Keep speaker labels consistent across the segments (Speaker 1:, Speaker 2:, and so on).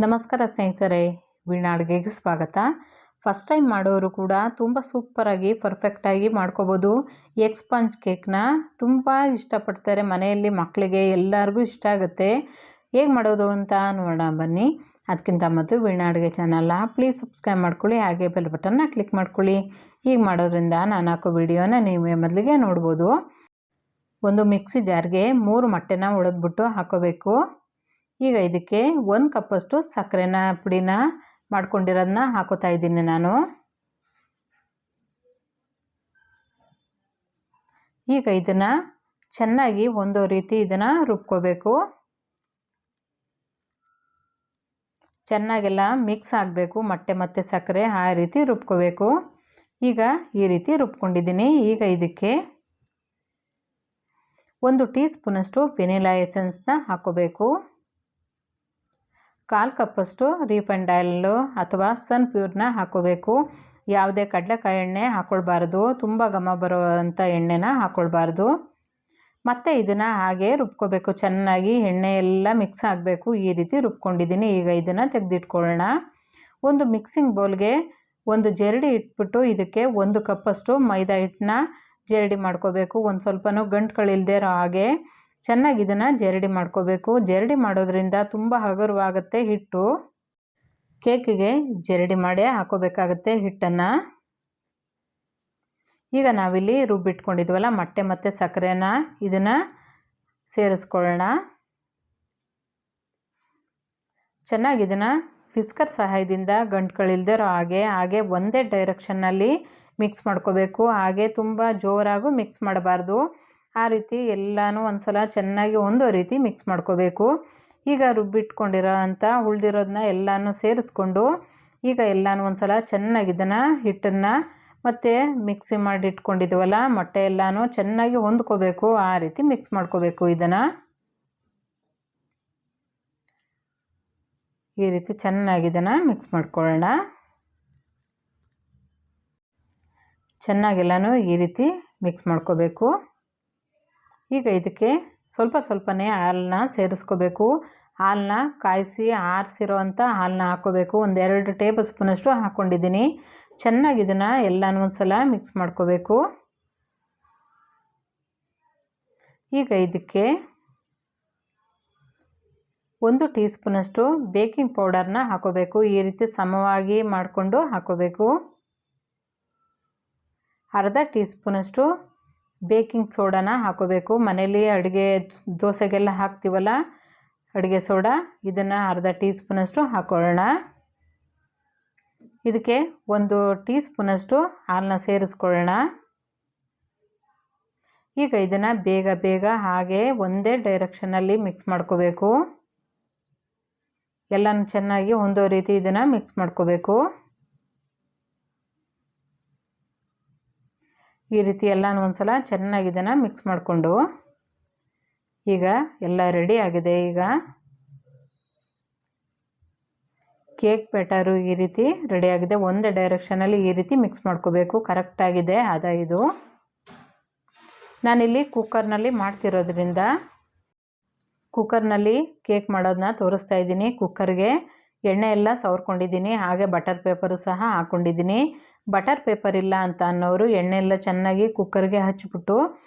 Speaker 1: ನಮಸ್ಕಾರ ಸ್ನೇಹಿತರೆ, ವೀಣಾ ಅಡುಗೆಗೆ ಸ್ವಾಗತ. ಫಸ್ಟ್ ಟೈಮ್ ಮಾಡೋರು ಕೂಡ ತುಂಬ ಸೂಪರಾಗಿ ಪರ್ಫೆಕ್ಟಾಗಿ ಮಾಡ್ಕೋಬೋದು. ಎಗ್ ಸ್ಪಾಂಜ್ ಕೇಕ್ನ ತುಂಬ ಇಷ್ಟಪಡ್ತಾರೆ ಮನೆಯಲ್ಲಿ, ಮಕ್ಕಳಿಗೆ ಎಲ್ಲರಿಗೂ ಇಷ್ಟ ಆಗುತ್ತೆ. ಹೇಗೆ ಮಾಡೋದು ಅಂತ ನೋಡೋಣ ಬನ್ನಿ. ಅದಕ್ಕಿಂತ ಮೊದಲು ವೀಣಾ ಅಡುಗೆ ಚಾನಲ್ನ ಪ್ಲೀಸ್ ಸಬ್ಸ್ಕ್ರೈಬ್ ಮಾಡ್ಕೊಳ್ಳಿ, ಹಾಗೆ ಬೆಲ್ ಬಟನ್ನ ಕ್ಲಿಕ್ ಮಾಡ್ಕೊಳ್ಳಿ. ಹೀಗೆ ಮಾಡೋದ್ರಿಂದ ನಾನು ಹಾಕೋ ವಿಡಿಯೋನ ನೀವೇ ಮೊದಲಿಗೆ ನೋಡ್ಬೋದು. ಒಂದು ಮಿಕ್ಸಿ ಜಾರ್ಗೆ 3 ಮೊಟ್ಟೆನ ಒಡೆದ್ಬಿಟ್ಟು ಹಾಕೋಬೇಕು. ಈಗ ಇದಕ್ಕೆ 1 ಕಪ್ಪಷ್ಟು ಸಕ್ಕರೆನ ಪುಡಿನ ಮಾಡ್ಕೊಂಡಿರೋದನ್ನ ಹಾಕೋತಾ ಇದ್ದೀನಿ ನಾನು. ಈಗ ಇದನ್ನು ಚೆನ್ನಾಗಿ ಹೊಂದೋ ರೀತಿ ಇದನ್ನು ರುಬ್ಕೋಬೇಕು. ಚೆನ್ನಾಗೆಲ್ಲ ಮಿಕ್ಸ್ ಆಗಬೇಕು ಮೊಟ್ಟೆ ಮತ್ತು ಸಕ್ಕರೆ, ಆ ರೀತಿ ರುಬ್ಕೋಬೇಕು. ಈಗ ಈ ರೀತಿ ರುಬ್ಕೊಂಡಿದ್ದೀನಿ. ಈಗ ಇದಕ್ಕೆ 1 ಟೀ ಸ್ಪೂನಷ್ಟು ವೆನಿಲಾ ಎಸೆನ್ಸ್ನ ಹಾಕೋಬೇಕು. 1/4 ಕಪ್ಪಷ್ಟು ರೀಫೈಂಡ್ ಆಯಿಲು ಅಥವಾ ಸನ್ ಪ್ಯೂರ್ನ ಹಾಕೋಬೇಕು. ಯಾವುದೇ ಕಡಲೆಕಾಯಿ ಎಣ್ಣೆ ಹಾಕ್ಕೊಳ್ಬಾರ್ದು, ತುಂಬ ಘಮ ಬರುವಂಥ ಎಣ್ಣೆನ ಹಾಕ್ಕೊಳ್ಬಾರ್ದು. ಮತ್ತು ಇದನ್ನು ಹಾಗೆ ರುಬ್ಕೋಬೇಕು ಚೆನ್ನಾಗಿ, ಎಣ್ಣೆ ಎಲ್ಲ ಮಿಕ್ಸ್ ಆಗಬೇಕು. ಈ ರೀತಿ ರುಬ್ಕೊಂಡಿದ್ದೀನಿ. ಈಗ ಇದನ್ನು ತೆಗೆದಿಟ್ಕೊಳ್ಳೋಣ. ಒಂದು ಮಿಕ್ಸಿಂಗ್ ಬೌಲ್ಗೆ 1 ಜರಡಿ ಇಟ್ಬಿಟ್ಟು ಇದಕ್ಕೆ 1 ಕಪ್ಪಷ್ಟು ಮೈದಾ ಹಿಟ್ಟನ್ನ ಜರಡಿ ಮಾಡ್ಕೋಬೇಕು. ಒಂದು ಸ್ವಲ್ಪನೂ ಗಂಟುಗಳಿಲ್ಲದೆ ಇರೋ ಹಾಗೆ ಚೆನ್ನಾಗಿ ಇದನ್ನು ಜರಡಿ ಮಾಡ್ಕೋಬೇಕು. ಜರಡಿ ಮಾಡೋದ್ರಿಂದ ತುಂಬ ಹಗುರವಾಗುತ್ತೆ ಹಿಟ್ಟು. ಕೇಕಿಗೆ ಜರಡಿ ಮಾಡಿ ಹಾಕೋಬೇಕಾಗತ್ತೆ ಹಿಟ್ಟನ್ನು. ಈಗ ನಾವಿಲ್ಲಿ ರುಬ್ಬಿಟ್ಕೊಂಡಿದ್ವಲ್ಲ ಮೊಟ್ಟೆ ಮತ್ತು ಸಕ್ಕರೆನ ಇದನ್ನು ಸೇರಿಸ್ಕೊಳ್ಳೋಣ. ಚೆನ್ನಾಗಿ ಇದನ್ನು ಫಿಸ್ಕರ್ ಸಹಾಯದಿಂದ ಗಂಟುಗಳಿಲ್ಲದೆ ಇರೋ ಹಾಗೆ ಒಂದೇ ಡೈರೆಕ್ಷನ್ನಲ್ಲಿ ಮಿಕ್ಸ್ ಮಾಡ್ಕೋಬೇಕು. ಹಾಗೆ ತುಂಬ ಜೋರಾಗೂ ಮಿಕ್ಸ್ ಮಾಡಬಾರ್ದು. ಆ ರೀತಿ ಎಲ್ಲನೂ ಒಂದು ಸಲ ಚೆನ್ನಾಗಿ ಹೊಂದೋ ರೀತಿ ಮಿಕ್ಸ್ ಮಾಡ್ಕೋಬೇಕು. ಈಗ ರುಬ್ಬಿಟ್ಕೊಂಡಿರೋ ಅಂಥ ಉಳಿದಿರೋದನ್ನ ಎಲ್ಲನೂ ಸೇರಿಸ್ಕೊಂಡು ಈಗ ಎಲ್ಲನೂ ಒಂದು ಸಲ ಚೆನ್ನಾಗಿ ಇದನ್ನು ಹಿಟ್ಟನ್ನು ಮತ್ತು ಮಿಕ್ಸಿ ಮಾಡಿ ಇಟ್ಕೊಂಡಿದ್ದೀವಲ್ಲ ಮೊಟ್ಟೆ ಎಲ್ಲನೂ ಚೆನ್ನಾಗಿ ಹೊಂದ್ಕೋಬೇಕು. ಆ ರೀತಿ ಮಿಕ್ಸ್ ಮಾಡ್ಕೋಬೇಕು. ಇದನ್ನು ಈ ರೀತಿ ಚೆನ್ನಾಗಿ ಇದನ್ನು ಮಿಕ್ಸ್ ಮಾಡ್ಕೊಳ್ಳೋಣ. ಚೆನ್ನಾಗೆಲ್ಲನೂ ಈ ರೀತಿ ಮಿಕ್ಸ್ ಮಾಡ್ಕೋಬೇಕು. ಈಗ ಇದಕ್ಕೆ ಸ್ವಲ್ಪನೇ ಹಾಲನ್ನ ಸೇರಿಸ್ಕೋಬೇಕು. ಹಾಲನ್ನ ಕಾಯಿಸಿ ಆರಿಸಿರೋವಂಥ ಹಾಲನ್ನ ಹಾಕ್ಕೋಬೇಕು. 1-2 ಟೇಬಲ್ ಸ್ಪೂನಷ್ಟು ಹಾಕ್ಕೊಂಡಿದ್ದೀನಿ. ಚೆನ್ನಾಗಿ ಇದನ್ನು ಎಲ್ಲನೂ ಒಂದು ಸಲ ಮಿಕ್ಸ್ ಮಾಡ್ಕೋಬೇಕು. ಈಗ ಇದಕ್ಕೆ 1 ಟೀ ಸ್ಪೂನಷ್ಟು ಬೇಕಿಂಗ್ ಪೌಡರ್ನ ಹಾಕೋಬೇಕು. ಈ ರೀತಿ ಸಮವಾಗಿ ಮಾಡಿಕೊಂಡು ಹಾಕೋಬೇಕು. 1/2 ಟೀ ಸ್ಪೂನಷ್ಟು ಬೇಕಿಂಗ್ ಸೋಡಾನ ಹಾಕೋಬೇಕು. ಮನೇಲಿ ಅಡುಗೆ ದೋಸೆಗೆಲ್ಲ ಹಾಕ್ತೀವಲ್ಲ ಅಡುಗೆ ಸೋಡಾ, ಇದನ್ನು 1/2 ಟೀ ಸ್ಪೂನಷ್ಟು ಹಾಕೊಳ್ಳೋಣ. ಇದಕ್ಕೆ 1 ಟೀ ಸ್ಪೂನಷ್ಟು ಹಾಲನ್ನ ಸೇರಿಸ್ಕೊಳ್ಳೋಣ. ಈಗ ಇದನ್ನು ಬೇಗ ಹಾಗೆ ಒಂದೇ ಡೈರೆಕ್ಷನಲ್ಲಿ ಮಿಕ್ಸ್ ಮಾಡ್ಕೋಬೇಕು. ಎಲ್ಲನೂ ಚೆನ್ನಾಗಿ ಹೊಂದೋ ರೀತಿ ಇದನ್ನು ಮಿಕ್ಸ್ ಮಾಡ್ಕೋಬೇಕು. ಈ ರೀತಿ ಎಲ್ಲನೂ ಒಂದು ಸಲ ಚೆನ್ನಾಗಿ ಇದನ್ನು ಮಿಕ್ಸ್ ಮಾಡಿಕೊಂಡು ಈಗ ಎಲ್ಲ ರೆಡಿ ಆಗಿದೆ. ಈಗ ಕೇಕ್ ಬ್ಯಾಟರು ಈ ರೀತಿ ರೆಡಿಯಾಗಿದೆ. ಒಂದೇ ಡೈರೆಕ್ಷನಲ್ಲಿ ಈ ರೀತಿ ಮಿಕ್ಸ್ ಮಾಡ್ಕೋಬೇಕು. ಕರೆಕ್ಟಾಗಿದೆ ಇದು. ನಾನಿಲ್ಲಿ ಕುಕ್ಕರ್ನಲ್ಲಿ ಮಾಡ್ತಿರೋದ್ರಿಂದ ಕುಕ್ಕರ್ನಲ್ಲಿ ಕೇಕ್ ಮಾಡೋದನ್ನ ತೋರಿಸ್ತಾ ಇದ್ದೀನಿ. ಕುಕ್ಕರ್ಗೆ ಎಣ್ಣೆ ಎಲ್ಲ ಸವರ್ಕೊಂಡಿದ್ದೀನಿ, ಹಾಗೆ ಬಟರ್ ಪೇಪರು ಸಹ ಹಾಕ್ಕೊಂಡಿದ್ದೀನಿ. ಬಟರ್ ಪೇಪರ್ ಇಲ್ಲ ಅಂತ ಅನ್ನೋರು ಎಣ್ಣೆ ಎಲ್ಲ ಚೆನ್ನಾಗಿ ಕುಕ್ಕರ್ಗೆ ಹಚ್ಚಿಬಿಟ್ಟು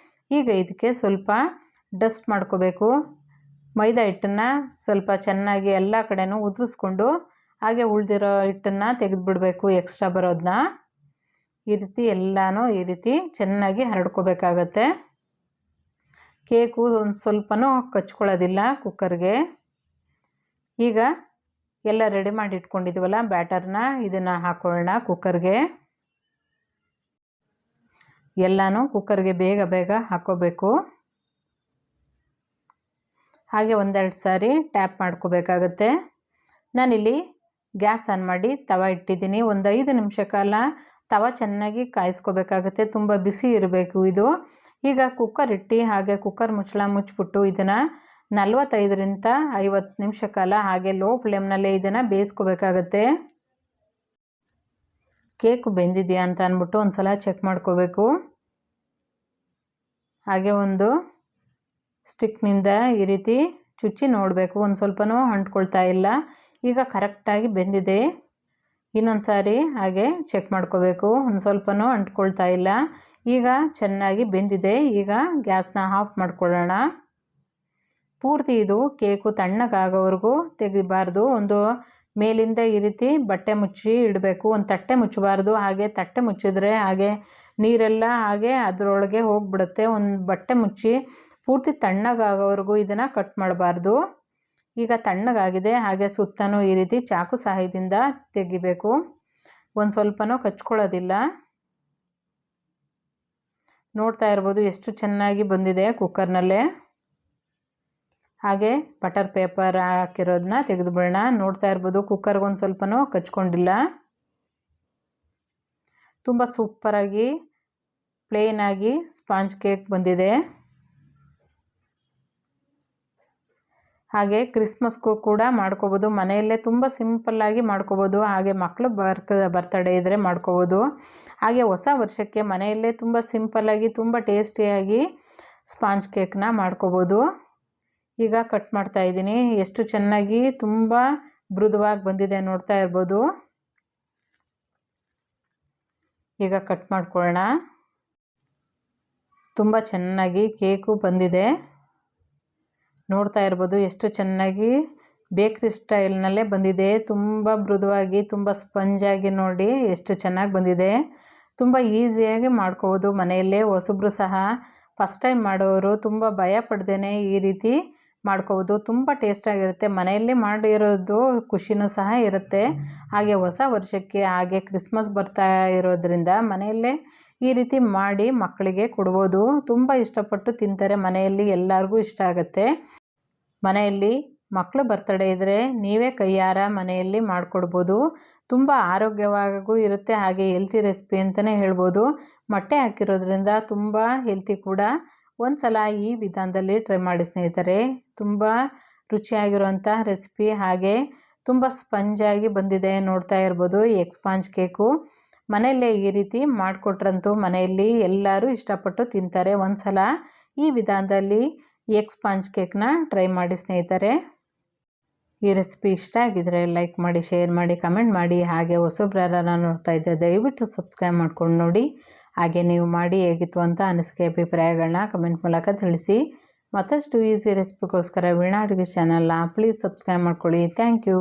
Speaker 1: ಈಗ ಇದಕ್ಕೆ ಸ್ವಲ್ಪ ಡಸ್ಟ್ ಮಾಡ್ಕೋಬೇಕು. ಮೈದಾ ಹಿಟ್ಟನ್ನು ಸ್ವಲ್ಪ ಚೆನ್ನಾಗಿ ಎಲ್ಲ ಕಡೆನೂ ಉದುರಿಸ್ಕೊಂಡು ಹಾಗೆ ಉಳಿದಿರೋ ಹಿಟ್ಟನ್ನು ತೆಗೆದುಬಿಡಬೇಕು, ಎಕ್ಸ್ಟ್ರಾ ಬರೋದನ್ನ. ಈ ರೀತಿ ಎಲ್ಲನೂ ಈ ರೀತಿ ಚೆನ್ನಾಗಿ ಹರಡ್ಕೋಬೇಕಾಗತ್ತೆ. ಕೇಕು ಒಂದು ಸ್ವಲ್ಪನೂ ಕಚ್ಕೊಳ್ಳೋದಿಲ್ಲ ಕುಕ್ಕರ್ಗೆ. ಈಗ ಎಲ್ಲ ರೆಡಿ ಮಾಡಿ ಇಟ್ಕೊಂಡಿದ್ದೀವಲ್ಲ ಬ್ಯಾಟರ್ನ, ಇದನ್ನು ಹಾಕೊಳ್ಳೋಣ ಕುಕ್ಕರ್ಗೆ. ಎಲ್ಲನೂ ಕುಕ್ಕರ್ಗೆ ಬೇಗ ಹಾಕ್ಕೋಬೇಕು. ಹಾಗೆ 1-2 ಸಾರಿ ಟ್ಯಾಪ್ ಮಾಡ್ಕೋಬೇಕಾಗತ್ತೆ. ನಾನಿಲ್ಲಿ ಗ್ಯಾಸ್ ಆನ್ ಮಾಡಿ ತವ ಇಟ್ಟಿದ್ದೀನಿ. 5 ನಿಮಿಷ ಕಾಲ ತವ ಚೆನ್ನಾಗಿ ಕಾಯಿಸ್ಕೋಬೇಕಾಗತ್ತೆ. ತುಂಬ ಬಿಸಿ ಇರಬೇಕು ಇದು. ಈಗ ಕುಕ್ಕರ್ ಇಟ್ಟು ಹಾಗೆ ಕುಕ್ಕರ್ ಮುಚ್ಚಳ ಮುಚ್ಚಿಬಿಟ್ಟು ಇದನ್ನು 45ರಿಂದ 50 ನಿಮಿಷ ಕಾಲ ಹಾಗೆ ಲೋ ಫ್ಲೇಮ್ನಲ್ಲೇ ಇದನ್ನು ಬೇಯಿಸ್ಕೋಬೇಕಾಗತ್ತೆ. ಕೇಕು ಬೆಂದಿದೆಯಾ ಅಂತ ಅಂದ್ಬಿಟ್ಟು ಒಂದು ಸಲ ಚೆಕ್ ಮಾಡ್ಕೋಬೇಕು. ಹಾಗೆ ಒಂದು ಸ್ಟಿಕ್ನಿಂದ ಈ ರೀತಿ ಚುಚ್ಚಿ ನೋಡಬೇಕು, ಒಂದು ಸ್ವಲ್ಪನೂ ಅಂಟ್ಕೊಳ್ತಾ ಇಲ್ಲ. ಈಗ ಕರೆಕ್ಟಾಗಿ ಬೆಂದಿದೆ. ಇನ್ನೊಂದು ಸಾರಿ ಹಾಗೆ ಚೆಕ್ ಮಾಡ್ಕೋಬೇಕು. ಒಂದು ಸ್ವಲ್ಪನೂ ಅಂಟ್ಕೊಳ್ತಾ ಇಲ್ಲ. ಈಗ ಚೆನ್ನಾಗಿ ಬೆಂದಿದೆ. ಈಗ ಗ್ಯಾಸ್ನ ಆಫ್ ಮಾಡ್ಕೊಳ್ಳೋಣ. ಪೂರ್ತಿ ಇದು ಕೇಕು ತಣ್ಣಗಾಗೋವರೆಗೂ ತೆಗಿಬಾರ್ದು. ಒಂದು ಮೇಲಿಂದ ಈ ರೀತಿ ಬಟ್ಟೆ ಮುಚ್ಚಿ ಇಡಬೇಕು. ಒಂದು ತಟ್ಟೆ ಮುಚ್ಚಬಾರ್ದು. ಹಾಗೆ ತಟ್ಟೆ ಮುಚ್ಚಿದ್ರೆ ಹಾಗೆ ನೀರೆಲ್ಲ ಹಾಗೆ ಅದರೊಳಗೆ ಹೋಗಿಬಿಡುತ್ತೆ. ಒಂದು ಬಟ್ಟೆ ಮುಚ್ಚಿ ಪೂರ್ತಿ ತಣ್ಣಗಾಗೋವರೆಗೂ ಇದನ್ನು ಕಟ್ ಮಾಡಬಾರ್ದು. ಈಗ ತಣ್ಣಗಾಗಿದೆ. ಹಾಗೆ ಸುತ್ತಲೂ ಈ ರೀತಿ ಚಾಕು ಸಹಾಯದಿಂದ ತೆಗಿಬೇಕು. ಒಂದು ಸ್ವಲ್ಪನೂ ಕಚ್ಕೊಳ್ಳೋದಿಲ್ಲ. ನೋಡ್ತಾ ಇರ್ಬೋದು ಎಷ್ಟು ಚೆನ್ನಾಗಿ ಬಂದಿದೆ ಕುಕ್ಕರ್ನಲ್ಲೇ. ಹಾಗೆ ಬಟರ್ ಪೇಪರ್ ಹಾಕಿರೋದನ್ನ ತೆಗೆದುಬಿಡೋಣ. ನೋಡ್ತಾ ಇರ್ಬೋದು ಕುಕ್ಕರ್ಗೆ ಒಂದು ಸ್ವಲ್ಪನೂ ಕಚ್ಕೊಂಡಿಲ್ಲ. ತುಂಬ ಸೂಪರಾಗಿ ಪ್ಲೇನಾಗಿ ಸ್ಪಾಂಜ್ ಕೇಕ್ ಬಂದಿದೆ. ಹಾಗೆ ಕ್ರಿಸ್ಮಸ್ಗೂ ಕೂಡ ಮಾಡ್ಕೋಬೋದು. ಮನೆಯಲ್ಲೇ ತುಂಬ ಸಿಂಪಲ್ಲಾಗಿ ಮಾಡ್ಕೋಬೋದು. ಹಾಗೆ ಮಕ್ಕಳು ಬರ್ತಡೇ ಇದ್ದರೆ ಮಾಡ್ಕೋಬೋದು. ಹಾಗೆ ಹೊಸ ವರ್ಷಕ್ಕೆ ಮನೆಯಲ್ಲೇ ತುಂಬ ಸಿಂಪಲ್ಲಾಗಿ ತುಂಬ ಟೇಸ್ಟಿಯಾಗಿ ಸ್ಪಾಂಜ್ ಕೇಕ್ನ ಮಾಡ್ಕೋಬೋದು. ಈಗ ಕಟ್ ಮಾಡ್ತಾ ಇದ್ದೀನಿ. ಎಷ್ಟು ಚೆನ್ನಾಗಿ ತುಂಬ ಮೃದುವಾಗಿ ಬಂದಿದೆ ನೋಡ್ತಾ ಇರ್ಬೋದು. ಈಗ ಕಟ್ ಮಾಡ್ಕೊಳ್ಳೋಣ. ತುಂಬ ಚೆನ್ನಾಗಿ ಕೇಕು ಬಂದಿದೆ. ನೋಡ್ತಾ ಇರ್ಬೋದು ಎಷ್ಟು ಚೆನ್ನಾಗಿ ಬೇಕ್ರಿ ಸ್ಟೈಲ್ನಲ್ಲೇ ಬಂದಿದೆ. ತುಂಬ ಮೃದುವಾಗಿ ತುಂಬ ಸ್ಪಂಜಾಗಿ ನೋಡಿ ಎಷ್ಟು ಚೆನ್ನಾಗಿ ಬಂದಿದೆ. ತುಂಬ ಈಸಿಯಾಗಿ ಮಾಡ್ಕೋಬೋದು ಮನೆಯಲ್ಲೇ. ಹೊಸಬ್ರು ಸಹ ಫಸ್ಟ್ ಟೈಮ್ ಮಾಡೋರು ತುಂಬ ಭಯ ಪಡ್ದೇ ಈ ರೀತಿ ಮಾಡ್ಕೋಬೋದು. ತುಂಬ ಟೇಸ್ಟಾಗಿರುತ್ತೆ. ಮನೆಯಲ್ಲೇ ಮಾಡಿರೋದು ಖುಷಿನೂ ಸಹ ಇರುತ್ತೆ. ಹಾಗೆ ಹೊಸ ವರ್ಷಕ್ಕೆ ಹಾಗೆ ಕ್ರಿಸ್ಮಸ್ ಬರ್ತಾ ಇರೋದ್ರಿಂದ ಮನೆಯಲ್ಲೇ ಈ ರೀತಿ ಮಾಡಿ ಮಕ್ಕಳಿಗೆ ಕೊಡ್ಬೋದು. ತುಂಬ ಇಷ್ಟಪಟ್ಟು ತಿಂತಾರೆ. ಮನೆಯಲ್ಲಿ ಎಲ್ಲರಿಗೂ ಇಷ್ಟ ಆಗುತ್ತೆ. ಮನೆಯಲ್ಲಿ ಮಕ್ಕಳು ಬರ್ತಡೇ ಇದ್ದರೆ ನೀವೇ ಕೈಯಾರ ಮನೆಯಲ್ಲಿ ಮಾಡಿಕೊಡ್ಬೋದು. ತುಂಬ ಆರೋಗ್ಯವಾಗೂ ಇರುತ್ತೆ. ಹಾಗೆ ಹೆಲ್ತಿ ರೆಸಿಪಿ ಅಂತಲೇ ಹೇಳ್ಬೋದು. ಮೊಟ್ಟೆ ಹಾಕಿರೋದ್ರಿಂದ ತುಂಬ ಹೆಲ್ತಿ ಕೂಡ. ಒಂದು ಸಲ ಈ ವಿಧಾನದಲ್ಲಿ ಟ್ರೈ ಮಾಡಿ ಸ್ನೇಹಿತರೆ. ತುಂಬ ರುಚಿಯಾಗಿರುವಂಥ ರೆಸಿಪಿ. ಹಾಗೆ ತುಂಬ ಸ್ಪಂಜಾಗಿ ಬಂದಿದೆ. ನೋಡ್ತಾ ಇರ್ಬೋದು ಎಗ್ ಸ್ಪಾಂಜ್ ಕೇಕು. ಮನೆಯಲ್ಲೇ ಈ ರೀತಿ ಮಾಡಿಕೊಟ್ರಂತೂ ಮನೆಯಲ್ಲಿ ಎಲ್ಲರೂ ಇಷ್ಟಪಟ್ಟು ತಿಂತಾರೆ. ಒಂದು ಸಲ ಈ ವಿಧಾನದಲ್ಲಿ ಎಗ್ ಸ್ಪಾಂಜ್ ಕೇಕ್ನ ಟ್ರೈ ಮಾಡಿ ಸ್ನೇಹಿತರೆ. ಈ ರೆಸಿಪಿ ಇಷ್ಟ ಆಗಿದರೆ ಲೈಕ್ ಮಾಡಿ, ಶೇರ್ ಮಾಡಿ, ಕಮೆಂಟ್ ಮಾಡಿ. ಹಾಗೆ ಹೊಸಬ್ರು ಯಾರನ್ನ ನೋಡ್ತಾ ಇದ್ದರೆ ದಯವಿಟ್ಟು ಸಬ್ಸ್ಕ್ರೈಬ್ ಮಾಡ್ಕೊಂಡು ನೋಡಿ. ಹಾಗೆ ನೀವು ಮಾಡಿ ಹೇಗಿತ್ತು ಅಂತ ಅನಿಸಿಕೆ ಅಭಿಪ್ರಾಯಗಳನ್ನ ಕಮೆಂಟ್ ಮೂಲಕ ತಿಳಿಸಿ. ಮತ್ತಷ್ಟು ಈಸಿ ರೆಸಿಪಿಗೋಸ್ಕರ ವೀಣಾ ಅಡುಗೆ ಚಾನಲ್ನ ಪ್ಲೀಸ್ ಸಬ್ಸ್ಕ್ರೈಬ್ ಮಾಡ್ಕೊಳ್ಳಿ. Thank you.